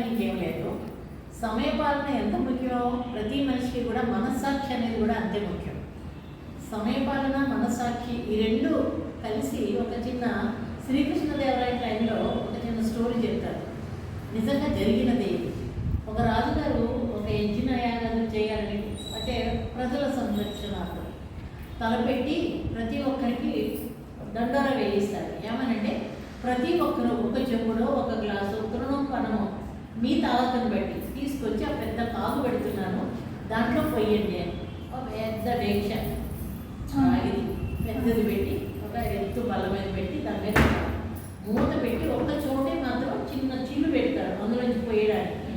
ఇంకేం లేదు. సమయపాలన ఎంత ముఖ్యమో ప్రతి మనిషికి కూడా మనస్సాక్షి అనేది కూడా అంతే ముఖ్యం. సమయపాలన, మనస్సాక్షి ఈ రెండు కలిసి ఒక చిన్న శ్రీకృష్ణదేవరాయ టైంలో ఒక చిన్న స్టోరీ చెప్తారు. నిజంగా జరిగినది. ఒక రాజుగారు ఒక యజ్ఞ యాగాలు చేయాలని, అంటే ప్రజల సంరక్షణార్థం తలపెట్టి ప్రతి ఒక్కరికి దండోర వేయిస్తారు. ఏమనంటే ప్రతి ఒక్కరు ఒక చెంబులో ఒక గ్లాసు తృణం పనము మీ తాగతను బట్టి తీసుకొచ్చి ఆ పెద్ద కాగు పెడుతున్నాను, దాంట్లో పొయ్యండి అని ఒక పెద్ద డేక్ష ఇది పెద్దది పెట్టి ఒక ఎత్తు బల్ల మీద పెట్టి దాని మీద మూత పెట్టి ఒక చోటే మాత్రం చిన్న చిల్లు పెడతారు అందులోంచి పోయడానికి.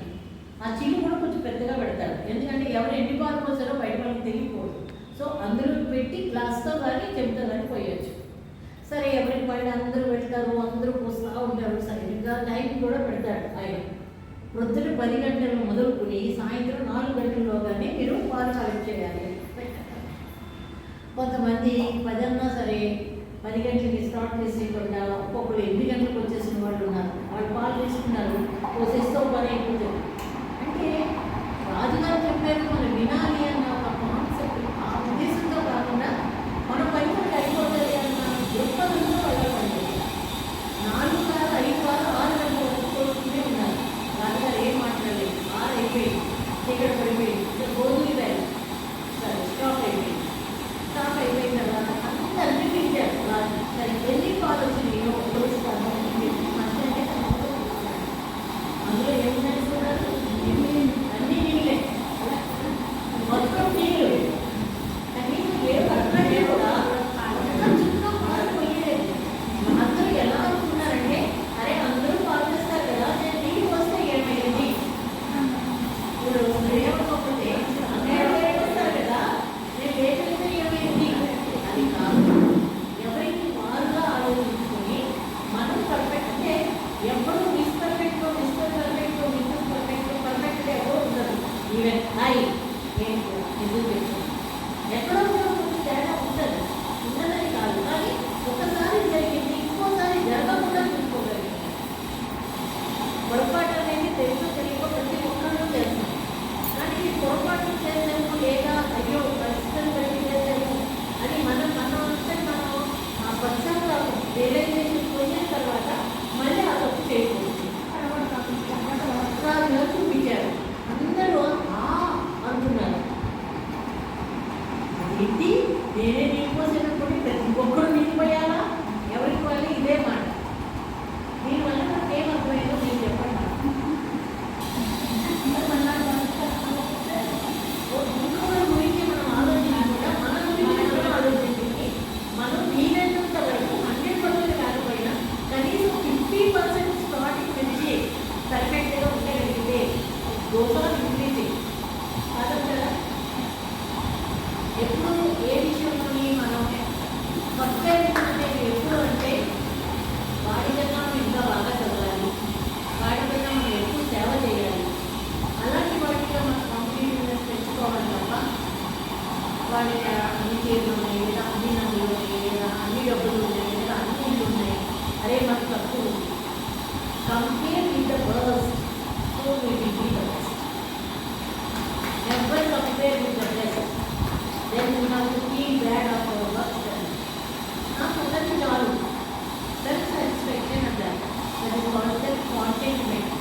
ఆ చిల్లు కూడా కొంచెం పెద్దగా పెడతారు, ఎందుకంటే ఎవరు ఎన్ని పాలు పోసారో బయట వాళ్ళకి తెలియకూడదు. సో అందులో పెట్టి గ్లాస్తో కానీ చెంపుతో కానీ పోయొచ్చు. సరే ఎవరికి పైన అందరూ పెడతారు, అందరూ పోస్తూ ఉంటారు. సరిగ్గా టైం కూడా పెడతాడు ఆయన. ప్రొద్దున 10 గంటలు మొదలుకుని సాయంత్రం 4 గంటల్లోగానే మీరు పాలు కలెక్ట్ చేయాలి. కొంతమంది 10 అన్నా సరే 10 గంటలకి స్టార్ట్ చేసేయకుండా ఒక్కొక్కరు 8 గంటలకు వచ్చేసిన వాళ్ళు ఉన్నారు. వాళ్ళు పాలు తీసుకున్నారు, పోసేస్తూ పని అయిపోతుంది. అంటే రాజుగారు చెప్పారు మనం వినాలి అన్న ఒక కాన్సెప్ట్, ఆ ఉద్దేశంతో కాకుండా మన పని మనకి అయిపోతుంది అన్న దృక్పథంతో వెళ్ళకండి. 4 కాదు 5 కాదు 6 గంటలు ఒప్పుకోవచ్చునే ఉన్నారు. రాజుగారు ఏం మాట్లాడలేదు. 6 అయిపోయింది, ఇక్కడ పడిపోయింది, గోధులు వేయాలి, సరే స్టాప్ అయిపోయింది. స్టాప్ అయిపోయిన తర్వాత అందరినీ పిలిచారు రాజు. సరే ఎన్ని పాలు వచ్చినాయో తెలుస్తాను అంటే అందులో ఏం తెలుసుకున్నారు, అన్నీ నీళ్ళే, మొత్తం నీళ్ళు. కనీసం ఏ పట్టణే కూడా చిన్న పాలు పోయలేదు. అందరూ ఎలా అనుకున్నారంటే అరే అందరూ పాలు చేస్తారు కదా, నేను నీళ్ళు వస్తే ఏమైంది, ఇప్పుడు ఏమనుకోకపోతే అందరూ వస్తారు కదా, నేను లేకపోతే ఏమైంది. అది కాదు, ఎవరికి వారుగా ఆలోచించుకొని మనం పర్ఫెక్ట్. అంటే ఎప్పుడు miss perfect mister perfect mister perfect perfect ఎవరో ఉండదు. ఈవెన్ నేను ఎందుకు చేస్తాను ఎక్కడో కొంచెం తేడా ఉంటుంది, ఉండదని కాదు. కానీ ఒకసారి జరిగింది ఇంకోసారి జరగకుండా చూసుకోగలిగింది. పొరపాటు అనేది తెలుసు తెలియక ప్రతి ఒక్కరూ చేస్తాం. కానీ ఈ పొరపాటు చేసాము లేదా అయ్యో పరిస్థితులు బట్టి చేసాము అని మనం అంటే మనం ఆ పశ్చాత్తాపం రియలైజేషన్ పోయిన తర్వాత మళ్ళీ ఆ తప్పు చేయకూడదు. రాజుగా చూపించారు, అందరూ అంటున్నారు ఏంటి నేనే నీళ్ళు పోసేటప్పుడు ప్రతి ఒక్కరు నీళ్ళు పోయాలా, ఎవరికి పోయాలి, ఇదే మాట. దీనివల్ల నాకు ఏమర్థమైందో నేను చెప్పండి. ఇంకొకరి గురించి మనం ఆలోచించకుండా మన గురించి మనం ఆలోచించి మనం వీలైనంత వరకు 100% కాకపోయినా కనీసం 50% స్టార్టింగ్ నుంచి పర్ఫెక్ట్గా ఉండగలిగితే దోషాలు ఇంక్రీజింగ్ కాదు కదా. ఎప్పుడు ఏ విషయంలోని మనం కంపేరిజన్ ఎప్పుడు అంటే వాడికన్నా మనం ఇంకా బాగా చదవాలి, వాడికన్నా మనం ఎక్కువ సేవ చేయాలి, అలాంటి వాటిలో మనం కాంపిటేటివ్నెస్ పెంచుకోవాలి తప్ప వాడికి అన్ని చీరలు ఉన్నాయి లేదా అన్ని నదులు ఉన్నాయి లేదా అన్ని డబ్బులు ఉన్నాయి లేదా అన్ని ఇల్లు ఉన్నాయి, అరే మనకు తక్కువ ఉంది. Compare with the best, so we will be the best. Never compare with the best, then you have to feel bad of our work. నాకు ఉన్నది చాలు, సెల్ఫ్ సాటిస్ఫాక్షన్ అంటారు. That is called self కాంటెంట్మెంట్.